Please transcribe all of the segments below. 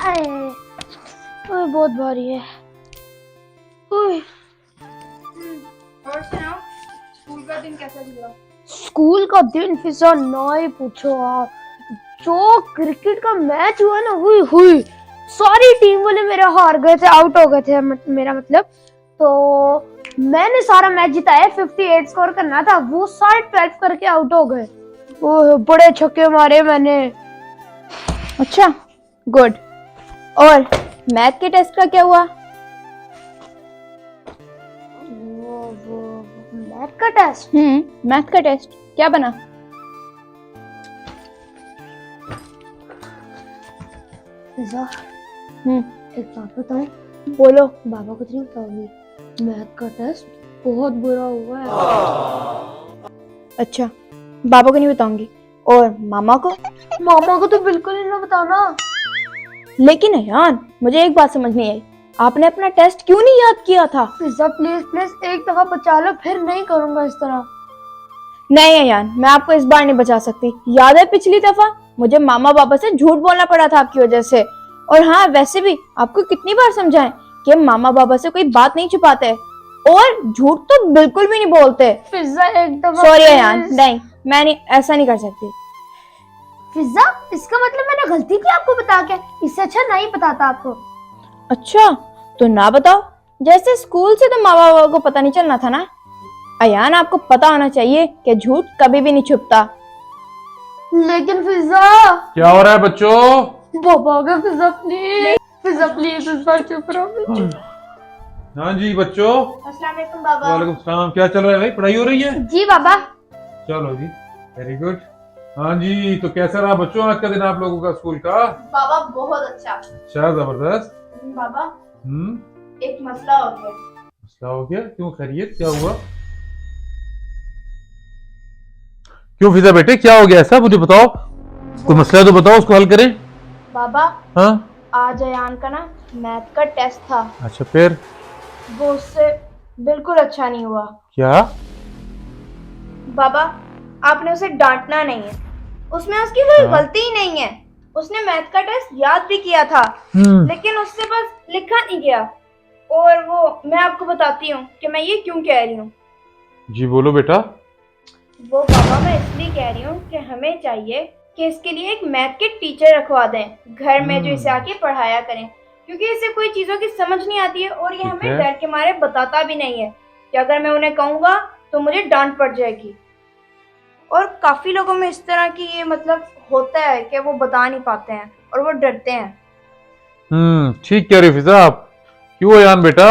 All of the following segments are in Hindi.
आए, ओए बहुत भारी है। ओए, और सुनाओ, स्कूल का दिन कैसा चला? स्कूल का दिन फिजा ना ही पूछो आप। जो क्रिकेट का मैच हुआ ना, हुई हुई सारी टीम वाले मेरे हार गए थे, आउट हो गए थे। मेरा मतलब तो मैंने सारा मैच जिताया, 58 स्कोर करना था, वो सारे 12 करके आउट हो गए। ओह बड़े छक्के मारे मैंने। अच्छा, गुड। और मैथ के टेस्ट का क्या हुआ? वो मैथ का टेस्ट। मैथ का टेस्ट क्या बना? फिजा एक बात बताऊं? बोलो। बाबा को नहीं बताऊंगी, मैथ का टेस्ट बहुत बुरा हुआ है। अच्छा, बाबा को नहीं बताऊंगी। और मामा को? मामा को तो बिल्कुल ही ना बताना। लेकिन यार, मुझे एक बात समझ नहीं आई, आपने अपना टेस्ट क्यों नहीं याद किया था? फिजा प्लीज प्लीज एक दफा बचा लो, फिर नहीं करूंगा इस तरह। नहीं यार, मैं आपको इस बार नहीं बचा सकती। याद है पिछली दफा मुझे मामा पापा से झूठ बोलना पड़ा था आपकी वजह से। और हाँ, वैसे भी आपको कितनी बार समझाएं कि मामा पापा से कोई बात नहीं छुपाते और झूठ तो बिल्कुल भी नहीं बोलते। फिजा एक दफा सॉरी यार, नहीं, मैं नहीं, ऐसा नहीं कर सकती। फिजा इसका मतलब मैंने गलती की आपको बता के, इससे अच्छा नहीं बताता आपको। अच्छा, तो ना बताओ। जैसे स्कूल से तो माँ बाबा को पता नहीं चलना था ना। अयान, आपको पता होना चाहिए कि झूठ कभी भी नहीं छुपता। लेकिन फिजा क्या हो रहा है बच्चों? बाबा का फिजा प्लीज इस बार चुप रहो। हाँ जी बच्चों। अस्सलाम वालेकुम बाबा। वालेकुम सलाम। क्या चल रहा है भाई? पढ़ाई हो रही है? जी बाबा। चलो जी, वेरी गुड। हाँ जी, तो कैसा रहा बच्चों आज का दिन आप लोगों का स्कूल का? बाबा बहुत अच्छा। अच्छा, जबरदस्त। बाबा, एक मसला हो गया। मसला हो गया? क्यों, खैरियत क्या हुआ? क्यों फिजा बेटे, क्या हो गया ऐसा? मुझे बताओ, कोई मसला है तो बताओ, उसको हल करें। बाबा, हाँ, आज अयान का ना मैथ का टेस्ट था। अच्छा फिर? वो उससे बिल्कुल अच्छा नहीं हुआ। क्या? बाबा, आपने उसे डांटना नहीं है, उसमें उसकी कोई हाँ। गलती ही नहीं है। उसने मैथ का टेस्ट याद भी किया था, लेकिन उससे बस लिखा नहीं गया। और वो मैं आपको बताती हूँ कि मैं ये क्यों कह रही हूँ। जी बोलो बेटा। वो बाबा, मैं इसलिए कह रही हूँ कि हमें चाहिए कि इसके लिए एक मैथ के टीचर रखवा दें घर में, जो इसे आके पढ़ाया करें, क्योंकि इसे कोई चीजों की समझ नहीं आती है और ये ठीक हमें है। डर के मारे बताता भी नहीं है कि अगर मैं उन्हें कहूँगा तो मुझे डांट पड़ जाएगी। और काफी लोगों में इस तरह की ये मतलब होता है कि वो बता नहीं पाते हैं और वो डरते हैं। ठीक कह रहे हो फिजा आप। क्यों अयान बेटा?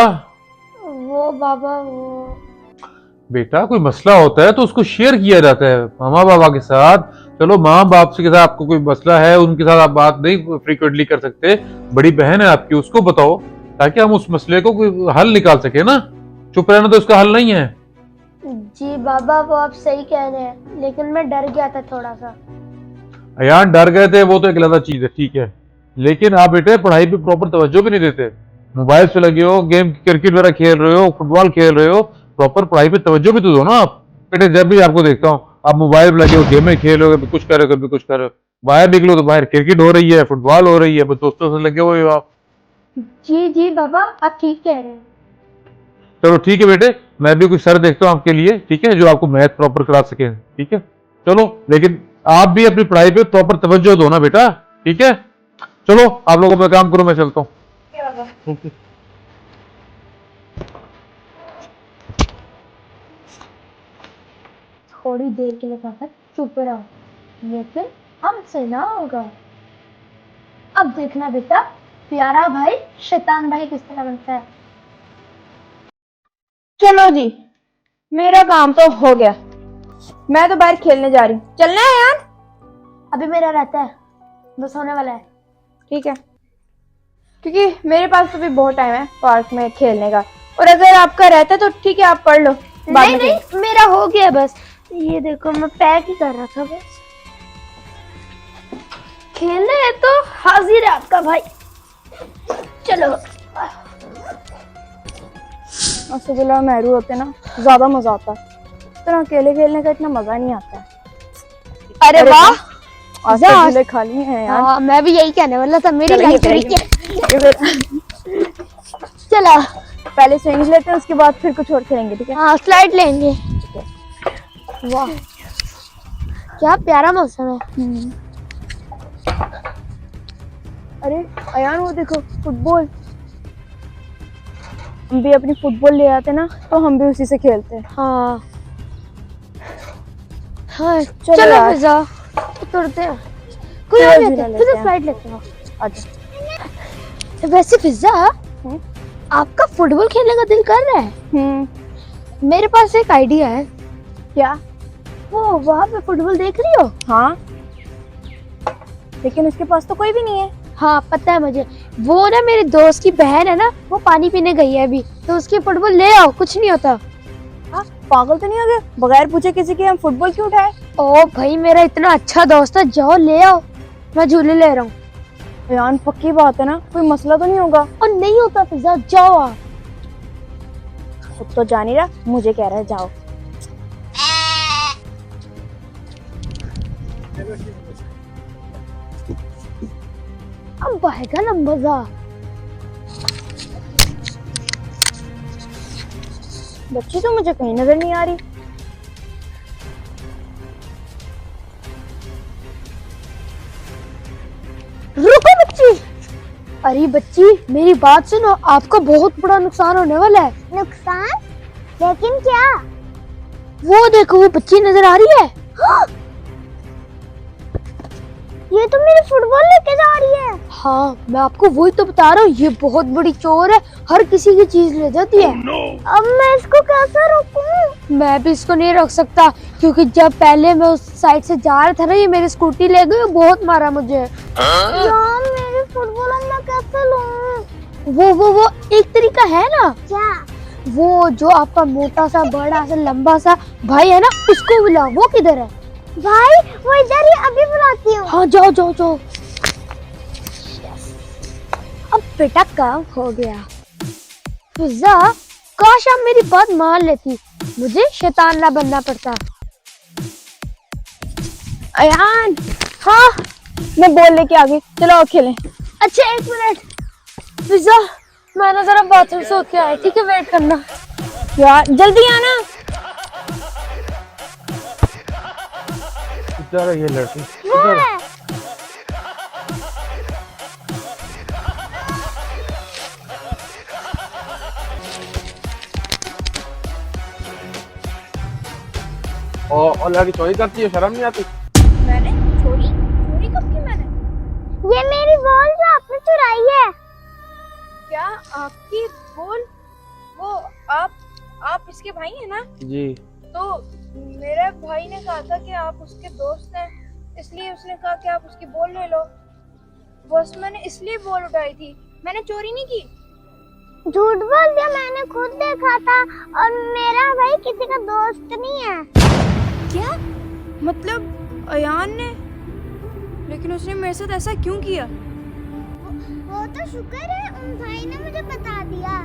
वो बाबा वो बेटा, कोई मसला होता है तो उसको शेयर किया जाता है मामा बाबा के साथ। चलो, माँ बाप से के साथ आपको कोई मसला है, उनके साथ आप बात नहीं फ्रीक्वेंटली कर सकते, बड़ी बहन है आपकी, उसको बताओ ताकि हम उस मसले को कोई हल निकाल सके ना। चुप रहना तो इसका हल नहीं है। जी बाबा वो आप सही कह रहे हैं, लेकिन मैं डर गया था थोड़ा सा। अयान, डर गए थे वो तो एक अलग चीज है, ठीक है, लेकिन आप बेटे पढ़ाई पे प्रॉपर तवज्जो भी नहीं देते। मोबाइल पे लगे हो, गेम क्रिकेट वगैरह खेल रहे हो, फुटबॉल खेल रहे हो, प्रॉपर पढ़ाई पे तवज्जो भी तो दो ना आप। बेटे, जब भी आपको देखता हूँ आप मोबाइल पे लगे हो, गेम में खेल रहे हो, कभी कुछ कर रहे हो, कभी कुछ कर रहे हो। बाहर निकलो तो बाहर क्रिकेट हो रही है, फुटबॉल हो रही है, बस दोस्तों से लगे हुए हो आप। जी जी बाबा आप ठीक कह रहे हैं। चलो ठीक है बेटे, मैं भी कुछ सर देखता हूँ आपके लिए, ठीक है, जो आपको मैथ प्रॉपर करा सके, ठीक है। चलो, लेकिन आप भी अपनी पढ़ाई पे प्रॉपर तवज्जो दो ना बेटा, ठीक है। चलो आप लोग अपना काम करो, मैं चलता हूँ। ओके। थोड़ी देर के लिए पापा चुप रहो, लेकिन हमसे ना होगा। अब देखना बेटा, प्यारा भाई शैतान भाई किस तरह बनता है। चलो जी, मेरा काम तो हो गया, मैं तो बाहर खेलने जा रही हूँ। चलना है यार? अभी मेरा रहता है, बस होने वाला है। ठीक है, क्योंकि मेरे पास तो भी बहुत टाइम है पार्क में खेलने का। और अगर आपका रहता है तो ठीक है, आप पढ़ लो, बाद नहीं में नहीं मेरा हो गया बस। ये देखो मैं पैक ही कर रहा था बस। खेलने है तो हाजिर है आपका भाई। चलो असगुल्ला मेहरू होते ना, ज्यादा मजा आता है। इस तरह अकेले खेलने का इतना मजा नहीं आता है। अरे वाह, आज जा। तो झूले खाली हैं यार। हाँ मैं भी यही कहने वाला था, मेरी चलो, ये लाइफ करेंगे। चला। पहले स्विंग्स लेते हैं, उसके बाद फिर कुछ और खेलेंगे, ठीक है? हाँ स्लाइड लेंगे। वाह क्या प्यारा मौसम है। अरे अयान वो देखो फुटबॉल, हम भी अपनी फुटबॉल ले आते ना तो हम भी उसी से खेलते हैं। हाँ हाँ चलो चलो यार। फिजा उतरते हैं। कोई चलो, और झूला लेते हैं, लेते फिजा हैं। स्लाइड लेते हैं। अच्छा। वैसे फिजा आपका फुटबॉल खेलने का दिल कर रहा है? मेरे पास एक आइडिया है। क्या? वो वहाँ पे फुटबॉल देख रही हो? हाँ, लेकिन उसके पास तो कोई भी नहीं है। हाँ पता है मुझे। वो ना मेरे दोस्त की बहन है ना, वो पानी पीने गई है अभी, तो उसकी फुटबॉल ले आओ, कुछ नहीं होता। हाँ, पागल तो नहीं हो गए? बगैर पूछे किसी के हम फुटबॉल क्यों उठाए? ओ भाई मेरा इतना अच्छा दोस्त है, जाओ ले आओ, मैं झूले ले रहा हूँ। यार पक्की बात है ना, कोई मसला तो नहीं होगा? और नहीं होता फिजा, जाओ आप। खुद तो जान ही रहा, मुझे कह रहा है जाओ। अब आएगा ना मजा। बच्ची तो मुझे कहीं नजर नहीं आ रही। रुको बच्ची। अरे बच्ची मेरी बात सुनो, आपको बहुत बड़ा नुकसान होने वाला है। नुकसान? लेकिन क्या? वो देखो वो बच्ची नजर आ रही है। ये तो मेरी फुटबॉल लेके जा रही है। हाँ मैं आपको वही तो बता रहा हूँ, ये बहुत बड़ी चोर है, हर किसी की चीज ले जाती है। अब मैं इसको कैसे रोकूं? मैं भी इसको नहीं रोक सकता, क्योंकि जब पहले मैं उस साइड से जा रहा था ना, ये मेरी स्कूटी ले गई, बहुत मारा मुझे। यार मेरी फुटबॉल मैं कैसे लूं? वो एक तरीका है ना। क्या? वो जो आपका मोटा सा बड़ा सा लंबा सा भाई है ना, उसको बुला। वो किधर है? भाई वो इधर ही, अभी बुलाती हूँ। हाँ जाओ जाओ जाओ। अब बेटा काम हो गया। फिजा काश आप मेरी बात मान लेती, मुझे शैतान ना बनना पड़ता। अयान, हाँ मैं बॉल लेके आ गई, चलो और खेलें। अच्छा एक मिनट फिजा, मैं ना जरा बाथरूम से होके आया, ठीक है? वेट करना। यार जल्दी आना। इधर है ये लड़की, इधर है। और लड़की चोरी करती है, शर्म नहीं आती? मैंने चोरी? चोरी कब की मैंने? ये मेरी बॉल जो आपने चुराई है। क्या आपकी बॉल? वो आप इसके भाई हैं ना? जी। तो मेरे भाई ने कहा था कि आप उसके दोस्त हैं, इसलिए उसने कहा कि आप उसकी बॉल ले लो। बस मैंने इसलिए बॉल उठाई थी, मैंने चोरी नहीं की। झूठ बोल दिया, मैंने खुद देखा था, और मेरा भाई किसी का दोस्त नहीं है। क्या मतलब अयान ने? लेकिन उसने मेरे साथ ऐसा क्यों किया? वो तो शुक्र है उन भाई ने मुझे बता दिया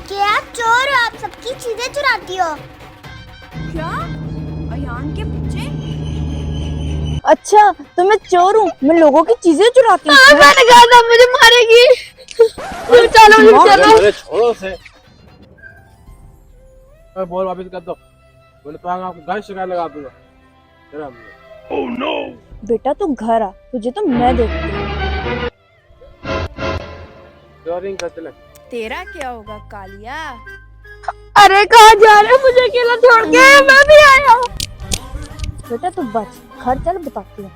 कि आप चोर हो, आप सबकी चीजें चुराती हो। क्या? अयान के बच्चे? अच्छा तो मैं चोर हूँ, मैं लोगों की चीजें चुराती हूँ। मैंने कहा था मुझे मारेगी। चलो चलो। अरे छोड़ो से। बॉल वापस कर दो, मैंने तो आपको घर शिकायत लगा दूंगा। चलो ओह नो। बेटा तू घर आ, तुझे तो मैं देखती हूँ। रिंग कर चले। तेरा क्या होगा कालिया? अरे कहाँ जा रहे हो, मुझे अकेला छोड़ के? मैं भी आया हूँ। बेटा तू बच, घर चल बताती हूँ।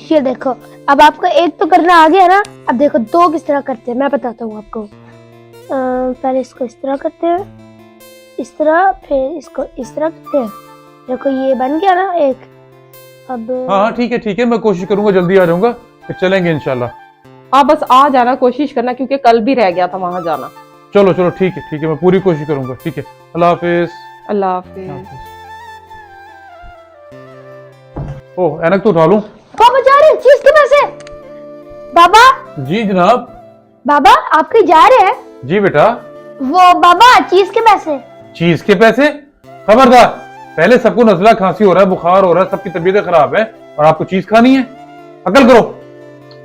ये देखो, अब आपको एक तो करना आ गया ना, अब देखो दो किस तरह करते हैं, मैं बताता हूँ आपको। पहले इसको इस तरह करते हैं, इस तरह, फिर इसको इस तरह करते हैं। देखो ये बन गया ना एक। अब हाँ ठीक है, मैं कोशिश करूंगा, जल्दी आ जाऊंगा, फिर चलेंगे इंशाल्लाह। हाँ बस आ जाना, कोशिश करना, क्योंकि कल भी रह गया था वहां जाना। चलो ठीक है, मैं पूरी कोशिश करूंगा। ठीक है, अल्लाह हाफिज। अल्लाह हाफिज। ओह ऐनक तो उठा लूं। पापा जा रहे हैं चीज के पैसे। बाबा जी जनाब। बाबा आप कहीं जा रहे हैं? जी बेटा। वो बाबा चीज के पैसे। चीज के पैसे? खबरदार, पहले सबको नजला खांसी हो रहा है, बुखार हो रहा है, सबकी तबीयत खराब है और आपको चीज खानी है? अकल करो।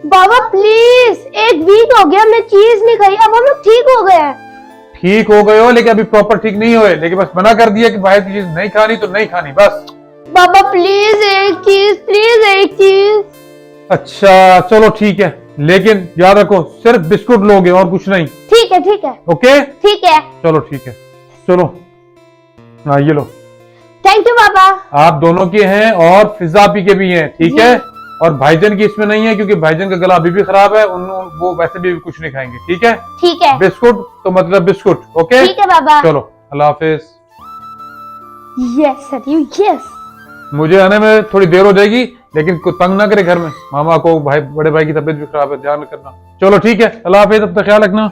बाबा प्लीज, एक वीक हो गया मैं चीज नहीं खाई, अब हम लोग ठीक हो गए हैं। ठीक हो गए हो लेकिन अभी प्रॉपर ठीक नहीं हुए, लेकिन बस मना कर दिया कि बाहर की चीज नहीं खानी तो नहीं खानी बस। बाबा प्लीज एक चीज। अच्छा चलो ठीक है, लेकिन याद रखो सिर्फ बिस्कुट लोगे और कुछ नहीं। ठीक है ओके ठीक है। चलो ठीक है, चलो हाँ ये लो। थैंक यू बाबा। आप दोनों के हैं और फिजा पी के भी हैं, ठीक जी। है। और भाईजान की इसमें नहीं है क्योंकि भाईजान का गला अभी भी खराब है, वो वैसे भी कुछ नहीं खाएंगे, ठीक है। ठीक है बिस्कुट तो मतलब बिस्कुट, ओके ठीक है बाबा। चलो अल्लाह हाफिज। Yes Harim yes. मुझे आने में थोड़ी देर हो जाएगी, लेकिन कोई तंग ना करे घर में, मामा को भाई बड़े भाई की तबीयत भी खराब है, ध्यान रखना। चलो ठीक है, अल्लाह हाफिज, अब तक ख्याल रखना।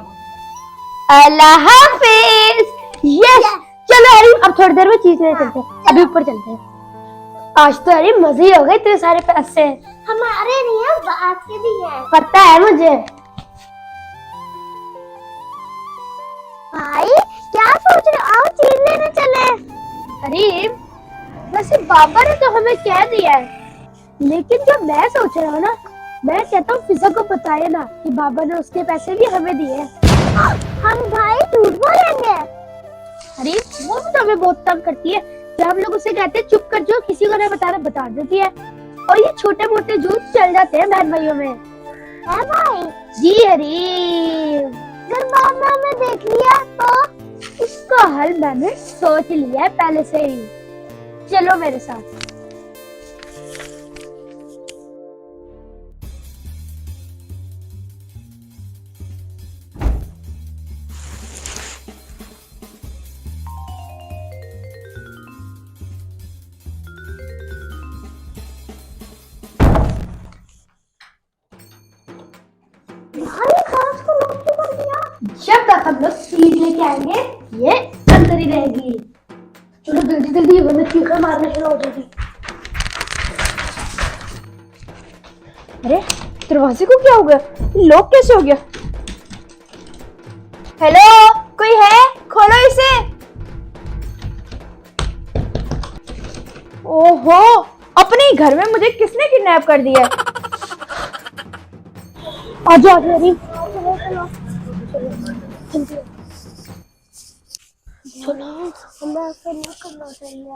अल्लाह हाफिज। यस चलो हरीम अब थोड़ी देर में चीज लेने चलते हैं, अभी ऊपर चलते हैं। आज तो हरीम मजे ही हो गए, इतने सारे पैसे हमारे नहीं है, बात के भी है। पता है मुझे। भाई क्या सोच रहे हो? आओ चीज लेने चले। हरीम वैसे बाबा ने तो हमें कह दिया है, लेकिन जो मैं सोच रहा हूँ ना, मैं कहता हूँ फिजा को बताए ना कि बाबा ने उसके पैसे भी हमें दिए हैं। हम भाई झूठ बोलेंगे। हरीम वो भी तो हमें बहुत तंग करती है, जब हम लोग उसे कहते हैं चुप कर जो, किसी को नहीं बताना, बता देती है। और ये छोटे मोटे झूठ चल जाते हैं बहन भाइयों में। है भाई, जी हरीम। अगर बाबा ने देख लिया तो? इसका हल मैंने सोच लिया है पहले से ही, चलो मेरे साथ। भाई कांच को लॉक क्यों कर दिया? जब तक हम लोग चीज लेके आएंगे ये अंदर ही रहेगी। चलो जल्दी जल्दी, वरना चीखें मारना शुरू हो जाएगी। अरे दरवाजे को क्या हो गया? लॉक कैसे हो गया? हेलो कोई है? खोलो इसे। ओहो, अपने ही घर में मुझे किसने किडनैप कर दिया है? आ जाओ हरीम।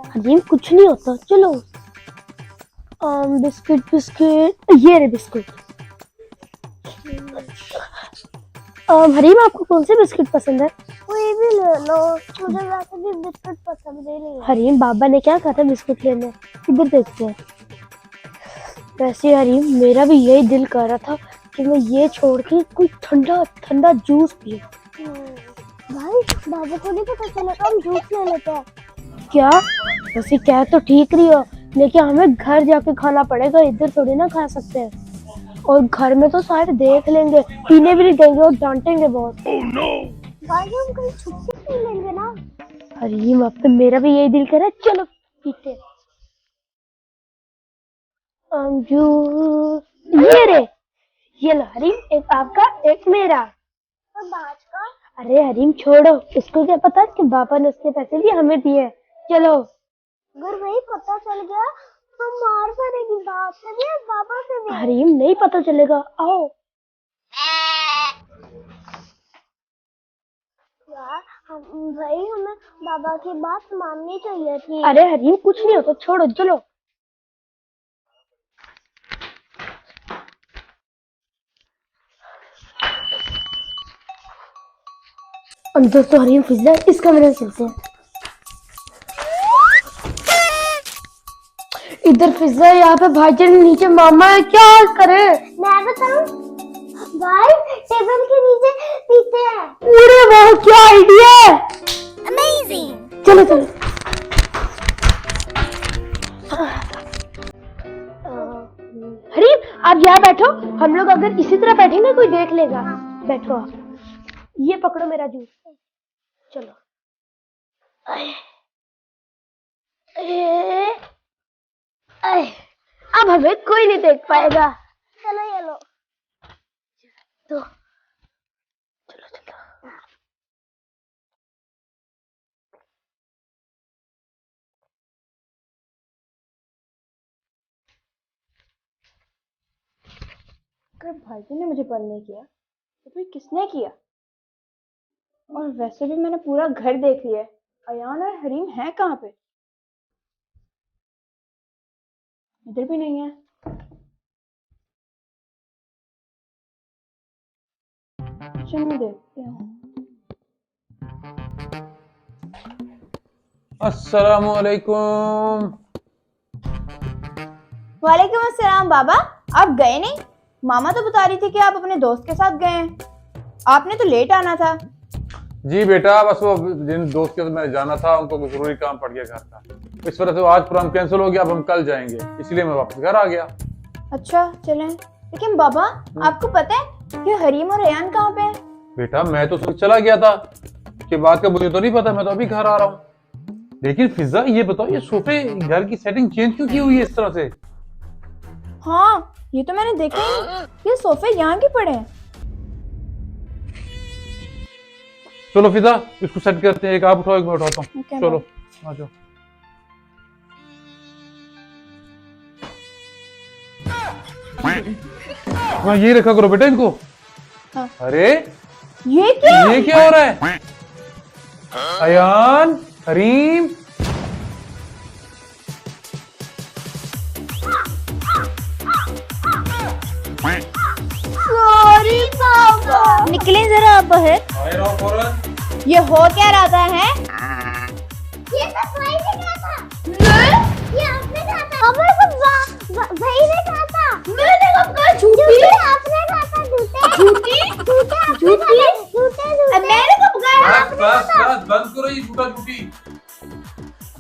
हरीम कुछ नहीं होता, चलो। बिस्किट बिस्किट, ये रहे बिस्किट। हरीम आपको कौन से बिस्किट पसंद है? कोई भी ले लो, मुझे वैसे भी बिस्कुट पसंद ही नहीं है। हरीम बाबा ने क्या कहा था बिस्कुट लेने, इधर देखते हैं। वैसे हरीम मेरा भी यही दिल कर रहा था कि मैं ये छोड़ के कोई ठंडा ठंडा जूस पीऊं। भाई बाबू को नहीं पता चलेगा, हम जूस ले लेते हैं। क्या? वैसे कह तो ठीक रही हो, लेकिन हमें घर जाके खाना पड़ेगा, इधर थोड़ी ना खा सकते हैं। और घर में तो सारे देख लेंगे, पीने भी नहीं देंगे और डांटेंगे बहुत। भाई हम कहीं छुप के पी लेंगे ना। हरीम अब तो मेरा भी यही दिल कर रहा है, चलो पीते हैं। जूस ये रे, ये लो हरीम, एक आपका एक मेरा। और बाज का? अरे हरीम छोड़ो, इसको क्या पता कि बाबा ने उसके पैसे भी हमें दिए। चलो। अगर वही पता चल गया तो मार पड़ेगी, बाप से भी और बाबा से भी। हरीम नहीं पता चलेगा, आओ। यार भाई हमें बाबा की बात माननी चाहिए थी। अरे हरीम कुछ नहीं होता, छोड़ो चलो। अंदर तो हरीम फिजला, इस कमरे में चलते हैं। इधर फिजा, यहाँ पे भाईजान, नीचे मामा है, क्या करे? मैं बताऊं? भाई टेबल के नीचे पीते हैं। अरे वाह क्या आइडिया है, अमेजिंग। चलो चलो। हरीम आप यहाँ बैठो, हम लोग अगर इसी तरह बैठेंगे कोई देख लेगा। बैठो आप, ये पकड़ो मेरा जूस, चलो। आए, आए, आए, अब हमें कोई नहीं देख पाएगा। चलो ये लो। तो चलो चलो। अगर भाईजी ने मुझे बंद नहीं किया तो फिर किसने किया? और वैसे भी मैंने पूरा घर देख लिया है, अयान और हरीम है कहाँ पे? इधर भी नहीं है। चलो मैं देखती हूँ। अस्सलामुअलैकुम। वालेकुम अस्सलाम। बाबा आप गए नहीं? मामा तो बता रही थी कि आप अपने दोस्त के साथ गए हैं। आपने तो लेट आना था। जी बेटा, बस वो जिन दोस्त के साथ मैं जाना था उनको कुछ जरूरी काम पड़ गया घर का, इस वजह से वो आज प्रोग्राम कैंसिल हो गया। अब हम कल जाएंगे, इसलिए मैं वापस घर आ गया। अच्छा चलें। लेकिन बाबा आपको पता है कि हरीम और अयान कहाँ पे हैं? बेटा मैं तो सोच चला गया था कि बात का मुझे तो नहीं पता, मैं तो अभी घर आ रहा हूँ। लेकिन फिजा ये बताओ, ये सोफे घर की सेटिंग चेंज क्यों की हुई है इस तरह से? हाँ ये तो मैंने देखा ही नहीं। ये सोफे यहाँ के पड़े हैं। चलो फिजा इसको सेट करते हैं, एक आप उठाओ एक मैं उठाता हूँ। Okay, चलो आ जाओ। हाँ ये रखा करो बेटा इनको। हाँ। अरे ये क्या? ये क्या हो रहा है? अयान, हरीम, सॉरी बाबा। निकलें जरा आप बाहर। ये हो क्या रहा है? ये तो भाई ने कहा था। ये आपने कहा था। भाई ने कहा था। मैंने कब कहा झूठी? झूठे आपने कहा था। झूठे मैंने कब कहा? बस बंद करो ये झूठा झूठी।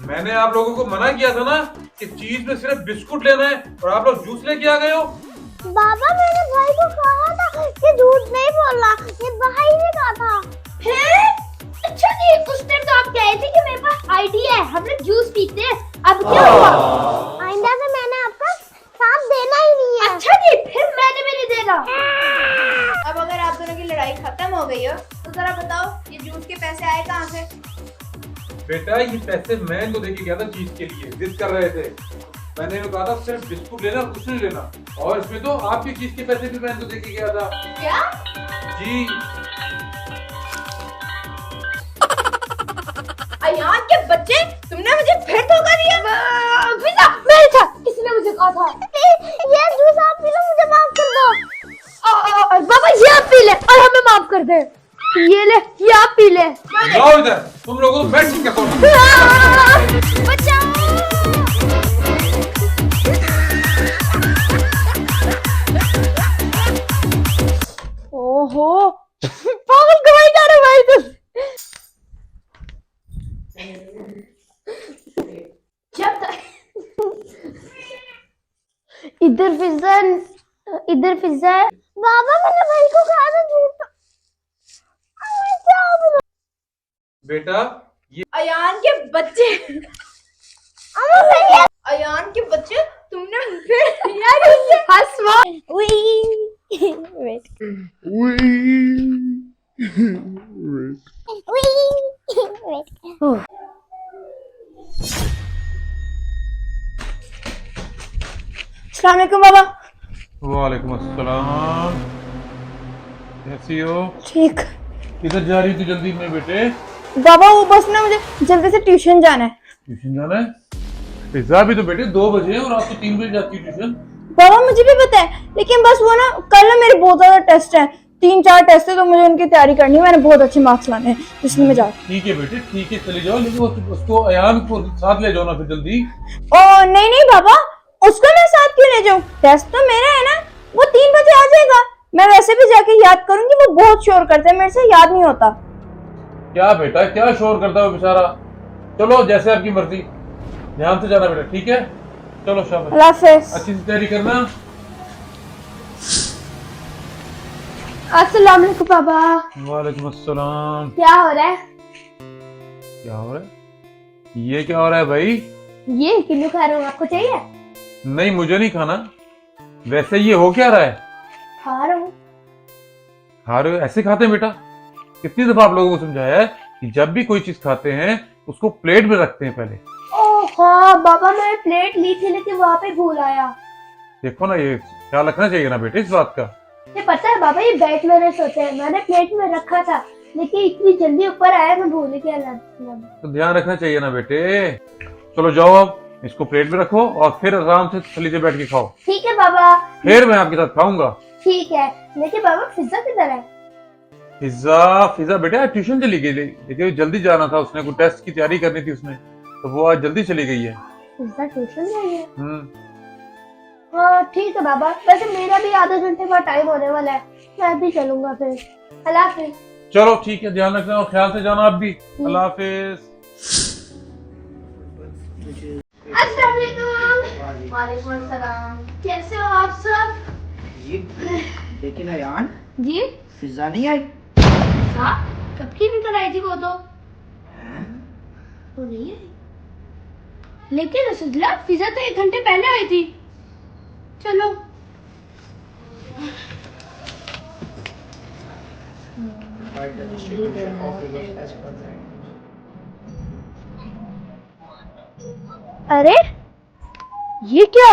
मैंने आप लोगों को मना किया था ना कि चीज में सिर्फ बिस्कुट लेना है, और आप लोग जूस लेके आ गए हो। बाबा मैंने भाई को कहा था कि झूठ नहीं बोलना, ये भाई ने कहा था। हैं? अच्छा जी, उस टाइम तो आप कहे थे कि मेरे पास आइडिया है, हम लोग जूस पीते हैं। अब क्या हुआ? आइंदा से मैंने आपका साथ देना ही नहीं है। अच्छा जी, फिर मैंने भी नहीं देना। अब अगर आप दोनों की लड़ाई खत्म हो गई हो तो जरा बताओ ये जूस के पैसे आए कहाँ से? बेटा ये पैसे मैं इनको देके गया था चीज के लिए, जिद कर रहे थे। मैंने इनको कहा था सिर्फ बिस्कुट लेना, कुछ नहीं लेना, और इसमें तो आपकी चीज के पैसे भी मैं इनको देके गया था। क्या? जी अयान के बच्चे, तुमने मुझे फिर धोखा दिया। फिजा, मैं था, किसी ने मुझे कहा था। ये जूस आप पी लो, मुझे माफ कर दो। बाबा ये आप पी ले और हमें माफ कर दे। ये ले, ये आप पी ले। लाओ इधर, तुम लोगों को मैं ठीक करता हूँ। ओहो पागल कमाई कर रहे हो भाई तुम। जब तक इधर फिजा, इधर फिजा है। बाबा मैंने भाई को कहा था झूठ। बेटा ये अयान के बच्चे, अयान के बच्चे, तुमने फिर यार हंस मत। वेट अस्सलाम वालेकुम बाबा। वालेकुम अस्सलाम, कैसी हो? ठीक। किधर जा रही थी जल्दी में बेटे? बाबा वो बस ना मुझे जल्दी से ट्यूशन जाना है। ट्यूशन जाना है? पिज्जा भी तो बेटे 2 बजे है और आप तो 3 बजे जाती है ट्यूशन। बाबा मुझे भी पता है, लेकिन बस वो ना कल ना मेरे बहुत ज्यादा टेस्ट हैं, 3-4 टेस्ट है, तो मुझे उनकी तैयारी करनी है। मैंने बहुत अच्छे मार्क्स लाने हैं, इसलिए मैं जा रही ठीक है बेटे, ठीक है चले जाओ, लेकिन उसको अयान को साथ ले जाओ ना फिर जल्दी। हूँ। ओ नहीं नहीं बाबा, उसको मैं साथ क्यों ले जाऊँ? टेस्ट तो मेरा है ना, वो 3 बजे आ जाएगा। मैं वैसे भी जाके याद करूंगी, वो बहुत शोर करते हैं, मेरे से याद नहीं होता। क्या बेटा क्या शोर करता है वो बेचारा? चलो जैसे आपकी मर्जी, ध्यान से जाना बेटा, ठीक है? चलो शाबाश, अल्लाह हाफिज। अच्छी से तैयारी करना। अस्सलाम वालेकुम बाबा। वालेकुम अस्सलाम। क्या हो रहा है? क्या हो रहा है? ये क्या हो रहा है भाई? ये किन्नू खा रहा हूँ, आपको चाहिए? नहीं मुझे नहीं खाना। वैसे ये हो क्या रहा है? खा रहा हूँ। खा रहे हो? ऐसे खाते हैं बेटा? कितनी दफा आप लोगों को समझाया है कि जब भी कोई चीज खाते हैं उसको प्लेट में रखते हैं पहले। ओ हाँ बाबा, मैं प्लेट ली थी लेकिन वहाँ पे भूल आया। देखो ना, ये ख्याल रखना चाहिए ना बेटे इस बात का। ये पता है बाबा, ये बैट मैंने सोचा है, मैंने प्लेट में रखा था लेकिन इतनी जल्दी ऊपर आया मैं भूल गया। तो ध्यान रखना चाहिए ना बेटे। चलो जाओ, अब इसको प्लेट में रखो और फिर आराम से थली से बैठ के खाओ। ठीक है बाबा। फिर मैं आपके साथ खाऊंगा। ठीक है, लेकिन बाबा पिज्जा किधर है? पिज्जा बेटे आज ट्यूशन चली गई, लेकिन जल्दी जाना था, उसने कोई टेस्ट की तैयारी करनी थी उसने, तो वो आज जल्दी चली गई है। पिज्जा ट्यूशन गई है? हाँ ठीक है बाबा, वैसे मेरा भी आधे घंटे बाद टाइम होने वाला है, मैं भी चलूंगा फिर। अल्लाह हाफिज। चलो ठीक है, ध्यान रखना और ख्याल से जाना आप भी। अल्लाह हाफिज। अस्सलाम वालेकुम। वालेकुम अस्सलाम। कैसे हो आप सब? ये लेकिन अयान जी पिज्जा नहीं आई। हाँ, कब की निकल आई थी वो तो नहीं आई। लेकिन रसगुल्ला पिज्जा तो 1 घंटे पहले आई थी। चलो अरे ये क्या?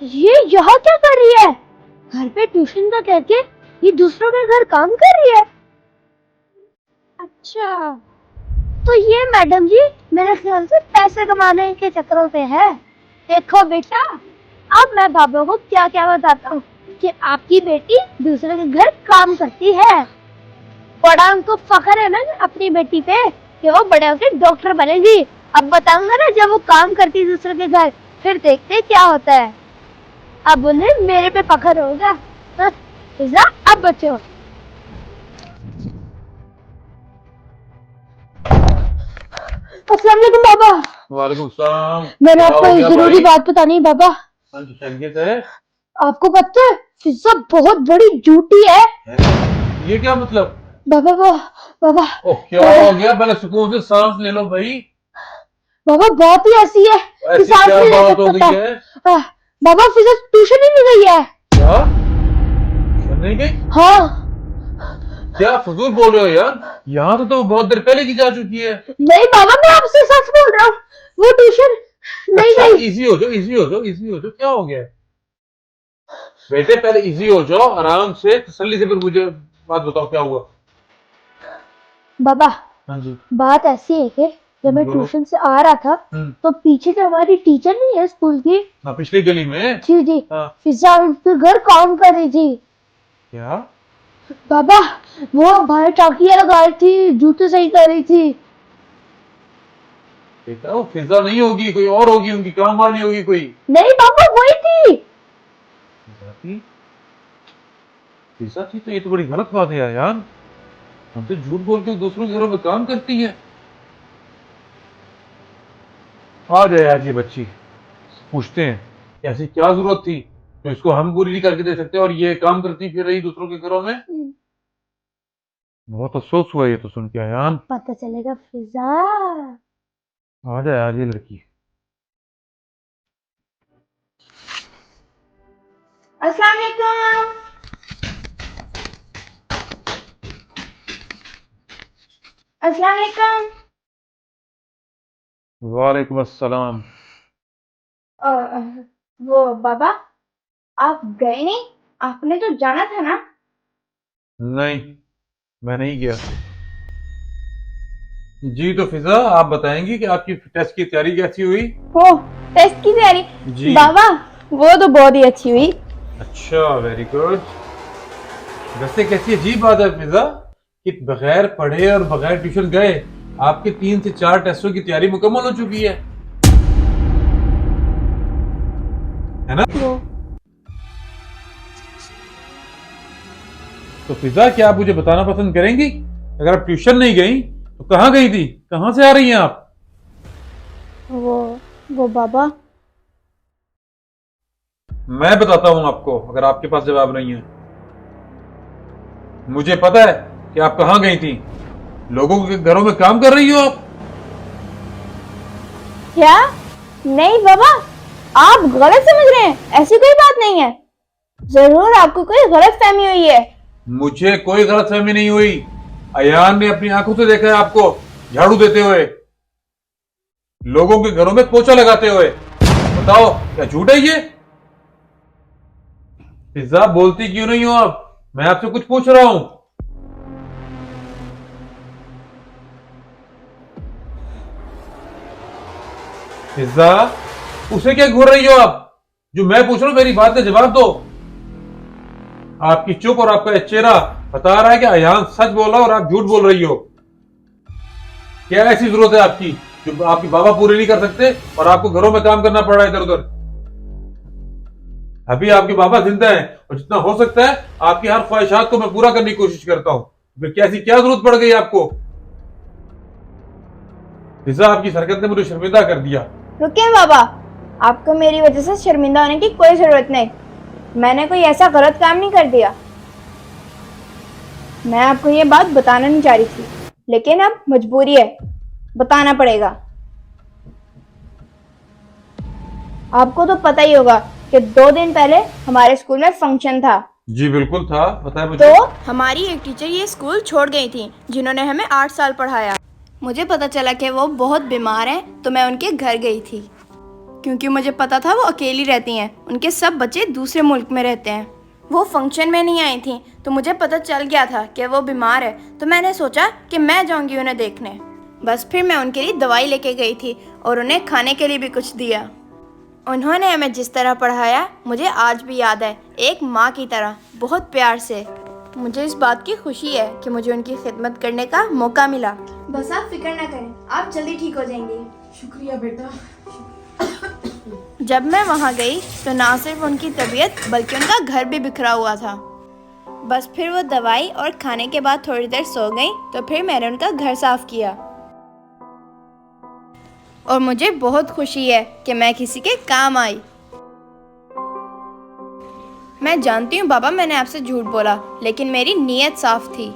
ये यहाँ क्या कर रही है? घर पे ट्यूशन का कह के ये दूसरों के घर काम कर रही है। अच्छा, तो ये मैडम जी मेरे ख्याल से पैसे कमाने के चक्करों पे है। देखो बेटा, अब मैं बाबा को क्या क्या बताता हूँ कि आपकी बेटी दूसरे के घर काम करती है। बड़ा उनको फख्र है ना अपनी बेटी पे कि वो बड़े होकर डॉक्टर बनेगी। अब बताऊंगा ना जब वो काम करती है दूसरे के घर, फिर देखते क्या होता है। अब उन्हें मेरे पे फख्र होगा। पिज़्ज़ा अब बच्चों। अस्सलाम वालेकुम बाबा। वालेकुम सलाम। मैंने आपको क्या एक भाई? जरूरी बात बतानी है बाबा। हाँ जी, खैरियत है? आपको पता है पिज़्ज़ा बहुत बड़ी झूठी है। ये क्या मतलब? बाबा बाबा ओ क्या हो गया? पहले सुकून से सांस ले लो भाई। बाबा बात ही ऐसी है कि ऐसी सांस क्या नहीं ले बात हो सकता। गई है? बाबा पिज़्ज़ा ट्यूशन ही नहीं गई है। क्या ट्यूशन नहीं गई? हाँ। क्या फजूल बोल रहे हो यार? यहाँ तो बहुत देर पहले की जा चुकी है। नहीं बाबा, मैं आपसे सच बोल रहा हूँ, वो ट्यूशन नहीं अच्छा, गई। इजी हो जाओ, इजी हो जाओ, इजी हो जाओ। क्या हो गया बेटे? पहले इजी हो जाओ, आराम से तसल्ली से, फिर मुझे बात बताओ क्या हुआ। बाबा हाँ जी। बात ऐसी है कि जब मैं बोलो। ट्यूशन से आ रहा था तो पीछे जो हमारी टीचर नहीं है स्कूल की, हाँ, पिछली गली में। जी जी, हाँ। पिज़्ज़ा उनके घर काम कर रही थी। क्या? बाबा वो बाहर टाकियां लगा रही थी, जूते सही कर रही थी। बेटा वो पिज्जा नहीं होगी, कोई और होगी, उनकी काम वाली होगी कोई। नहीं बाबा वही थी। पिज्जा थी तो ये तो बड़ी गलत बात है यार। हम तो झूठ बोल के दूसरों के घरों में काम करती है। आ जाए यार ये बच्ची, पूछते हैं ऐसी क्या जरूरत थी तो इसको हम पूरी नहीं करके दे सकते और ये काम करती फिर रही दूसरों के घरों में। बहुत अफसोस हुआ ये तो सुन के यार। पता चलेगा पिज़्ज़ा। आ जाए यार ये लड़की। अस्सलाम वालेकुम। अस्सलाम वालेकुम। वालेकुम अस्सलाम। वो बाबा, आप गए नहीं? आपने तो जाना था ना। नहीं, मैं नहीं गया। जी तो फिजा, आप बताएंगी कि आपकी टेस्ट की तैयारी कैसी हुई? वो टेस्ट की तैयारी? जी। बाबा वो तो बहुत ही अच्छी हुई। अच्छा, वेरी गुड। वैसे कैसी अजीब बात है फिजा कि बगैर पढ़े और बगैर ट्यूशन गए आपके 3 से 4 टेस्टों की तैयारी मुकम्मल हो चुकी है ना? तो फिजा, क्या आप मुझे बताना पसंद करेंगी अगर आप ट्यूशन नहीं गई तो कहाँ गई थी, कहाँ से आ रही हैं आप? वो बाबा मैं बताता हूं आपको, अगर आपके पास जवाब नहीं है। मुझे पता है कि आप कहां गई थी। लोगों के घरों में काम कर रही हो आप। क्या? नहीं बाबा, आप गलत समझ रहे हैं, ऐसी कोई बात नहीं है। जरूर आपको कोई गलत फहमी हुई है। मुझे कोई गलतफहमी नहीं हुई। अयान ने अपनी आंखों से देखा है आपको झाड़ू देते हुए, लोगों के घरों में पोछा लगाते हुए। बताओ क्या झूठ है ये? फिजा, बोलती क्यों नहीं हो आप? मैं आपसे कुछ पूछ रहा हूं। फिजा, उसे क्या घूर रही हो आप? जो मैं पूछ रहा हूं मेरी बात का जवाब दो। आपकी चुप और आपका चेहरा बता रहा है कि अयान सच बोला और आप झूठ बोल रही हो। क्या ऐसी जरूरत है आपकी जो आपकी बाबा पूरी नहीं कर सकते और आपको घरों में काम करना पड़ रहा है इधर उधर? अभी आपके बाबा जिंदा हैं और जितना हो सकता है आपकी हर ख्वाहिशात को मैं पूरा करने की कोशिश करता हूं। कैसी क्या जरूरत पड़ गई आपको? फिजा, आपकी हरकत ने मुझे शर्मिंदा कर दिया। रुकिए बाबा, आपको मेरी वजह से शर्मिंदा होने की कोई जरूरत नहीं। मैंने कोई ऐसा गलत काम नहीं कर दिया। मैं आपको ये बात बताना नहीं चाह रही थी, लेकिन अब मजबूरी है, बताना पड़ेगा। आपको तो पता ही होगा कि 2 दिन पहले हमारे स्कूल में फंक्शन था। जी बिल्कुल था, बताए मुझे। तो हमारी एक टीचर ये स्कूल छोड़ गई थी, जिन्होंने हमें 8 साल पढ़ाया। मुझे पता चला कि वो बहुत बीमार हैं, तो मैं उनके घर गई थी। क्योंकि मुझे पता था वो अकेली रहती हैं, उनके सब बच्चे दूसरे मुल्क में रहते हैं। वो फंक्शन में नहीं आई थी, तो मुझे पता चल गया था कि वो बीमार है, तो मैंने सोचा कि मैं जाऊंगी उन्हें देखने। बस फिर मैं उनके लिए दवाई लेके गई थी और उन्हें खाने के लिए भी कुछ दिया। उन्होंने हमें जिस तरह पढ़ाया मुझे आज भी याद है, एक माँ की तरह, बहुत प्यार से। मुझे इस बात की खुशी है कि मुझे उनकी खिदमत करने का मौका मिला। बस आप फिक्र ना करें, आप जल्दी ठीक हो जाएंगे। शुक्रिया बेटा। जब मैं वहाँ गई तो ना सिर्फ उनकी तबीयत बल्कि उनका घर भी बिखरा हुआ था। बस फिर वो दवाई और खाने के बाद थोड़ी देर सो गई, तो फिर मैंने उनका घर साफ किया। और मुझे बहुत खुशी है कि मैं किसी के काम आई। मैं जानती हूँ बाबा, मैंने आपसे झूठ बोला, लेकिन मेरी नीयत साफ थी।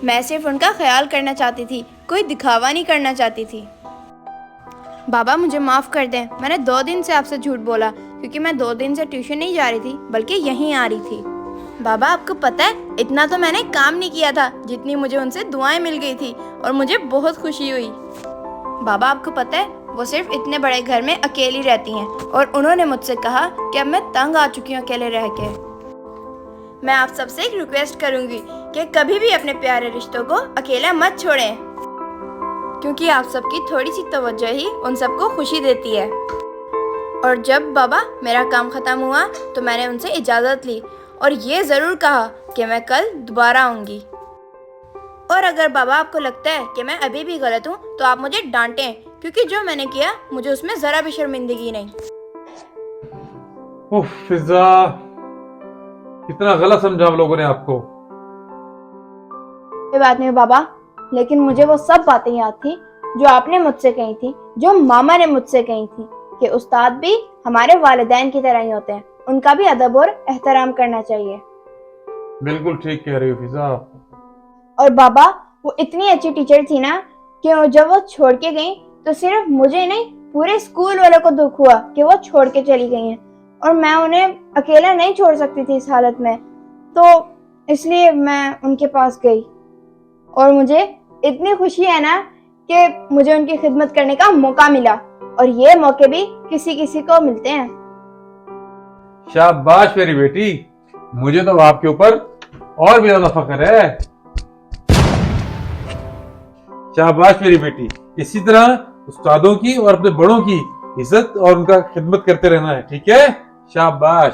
मैं सिर्फ उनका ख्याल करना चाहती थी, कोई दिखावा नहीं करना चाहती थी। बाबा मुझे माफ़ कर दें, मैंने 2 दिन से आपसे झूठ बोला, क्योंकि मैं 2 दिन से ट्यूशन नहीं जा रही थी बल्कि यहीं आ रही थी। बाबा आपको पता है, इतना तो मैंने काम नहीं किया था जितनी मुझे उनसे दुआएं मिल गई थी और मुझे बहुत खुशी हुई। बाबा आपको पता है, वो सिर्फ इतने बड़े घर में अकेली रहती हैं और उन्होंने मुझसे कहा कि अब मैं तंग आ चुकी हूँ अकेले रह के। मैं आप सबसे एक रिक्वेस्ट करूँगी कि कभी भी अपने प्यारे रिश्तों को अकेला मत छोड़ें, क्योंकि आप सबकी थोड़ी सी तवज्जो ही उन सबको खुशी देती है। और जब बाबा मेरा काम ख़त्म हुआ तो मैंने उनसे इजाज़त ली और ये ज़रूर कहा कि मैं कल दोबारा आऊँगी। और अगर बाबा आपको लगता है कि मैं अभी भी गलत हूँ तो आप मुझे डांटें, क्योंकि जो मैंने किया मुझे उसमें ज़रा भी शर्मिंदगी नहीं। उफ फिजा, कितना गलत समझा आप लोगों ने आपको। कोई बात नहीं बाबा, लेकिन मुझे वो सब बातें याद थी जो आपने मुझसे कही थी, जो मामा ने मुझसे कही थी, कि उस्ताद भी हमारे वालिदैन की तरह ही होते हैं, उनका भी अदब और एहतराम करना चाहिए। बिल्कुल ठीक कह रही हो फिजा। और बाबा वो इतनी अच्छी टीचर थी ना कि जब वो छोड़ के गई तो सिर्फ मुझे नहीं, पूरे स्कूल वालों को दुख हुआ कि वो छोड़ के चली गई हैं, और मैं उन्हें अकेला नहीं छोड़ सकती थी इस हालत में, तो इसलिए मैं उनके पास गई। और मुझे इतनी खुशी है ना कि मुझे उनकी खिदमत करने का मौका मिला, और ये मौके भी किसी किसी को मिलते हैं। शाबाश मेरी बेटी, मुझे तो आपके ऊपर और भी ज्यादा फख्र है। शाबाश मेरी बेटी, इसी तरह उस्तादों की और अपने बड़ों की इज्जत और उनका खिदमत करते रहना है, ठीक है? शाबाश।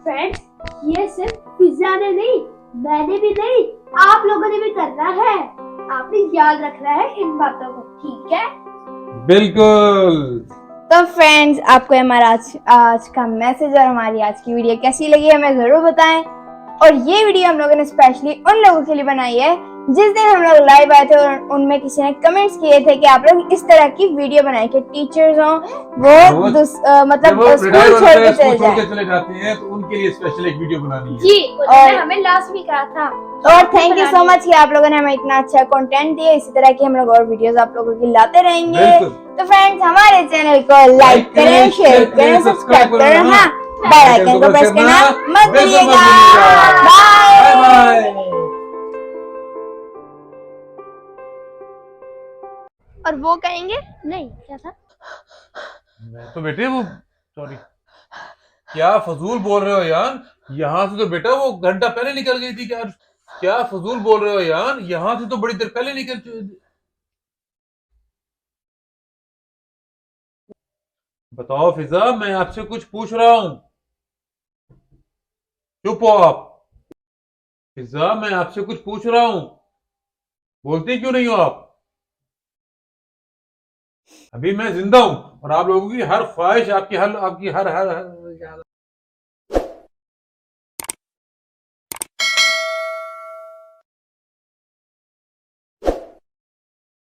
फ्रेंड्स, ये सिर्फ पिज्जा ने नहीं, मैंने भी नहीं, आप लोगों ने भी करना है। आपने याद रखना है इन बातों को, ठीक है? बिल्कुल। तो फ्रेंड्स, आपको हमारा आज का मैसेज और हमारी आज की वीडियो कैसी लगी हमें ज़रूर बताएं। और ये वीडियो हम लोगों ने स्पेशली उन लोगों के लिए बनाई है जिस दिन हम लोग लाइव आए थे और उनमें किसी ने कमेंट्स किए थे कि आप लोग इस तरह की वीडियो बनाए कि टीचर्स हो वो मतलब स्कूल छोड़ के चले जाए। चले जाते हैं तो उनके लिए स्पेशल एक वीडियो बनानी है। जी उन्होंने हमें लास्ट भी कहा था। और थैंक यू सो मच कि आप लोगों ने हमें इतना अच्छा कंटेंट दिया। इसी तरह की हम लोग और वीडियोस आप लोगों की लाते रहेंगे। तो फ्रेंड्स हमारे चैनल को लाइक करें, शेयर करें, सब्सक्राइब करें, हाँ बेल आइकन को प्रेस करना मत भूलिएगा। बाय। और वो कहेंगे नहीं क्या था? तो बेटे वो सॉरी क्या फजूल बोल रहे हो यार, यहाँ से तो बेटा वो घंटा पहले निकल गई थी। क्या फजूल बोल रहे हो यार, यहाँ से तो बड़ी देर पहले निकल। बताओ फिजा, मैं आपसे कुछ पूछ रहा हूं, चुप हो आप। फिजा मैं आपसे कुछ पूछ रहा हूं, बोलते क्यों नहीं हो आप? अभी मैं जिंदा हूं और आप लोगों की हर ख्वाहिश, आपकी हर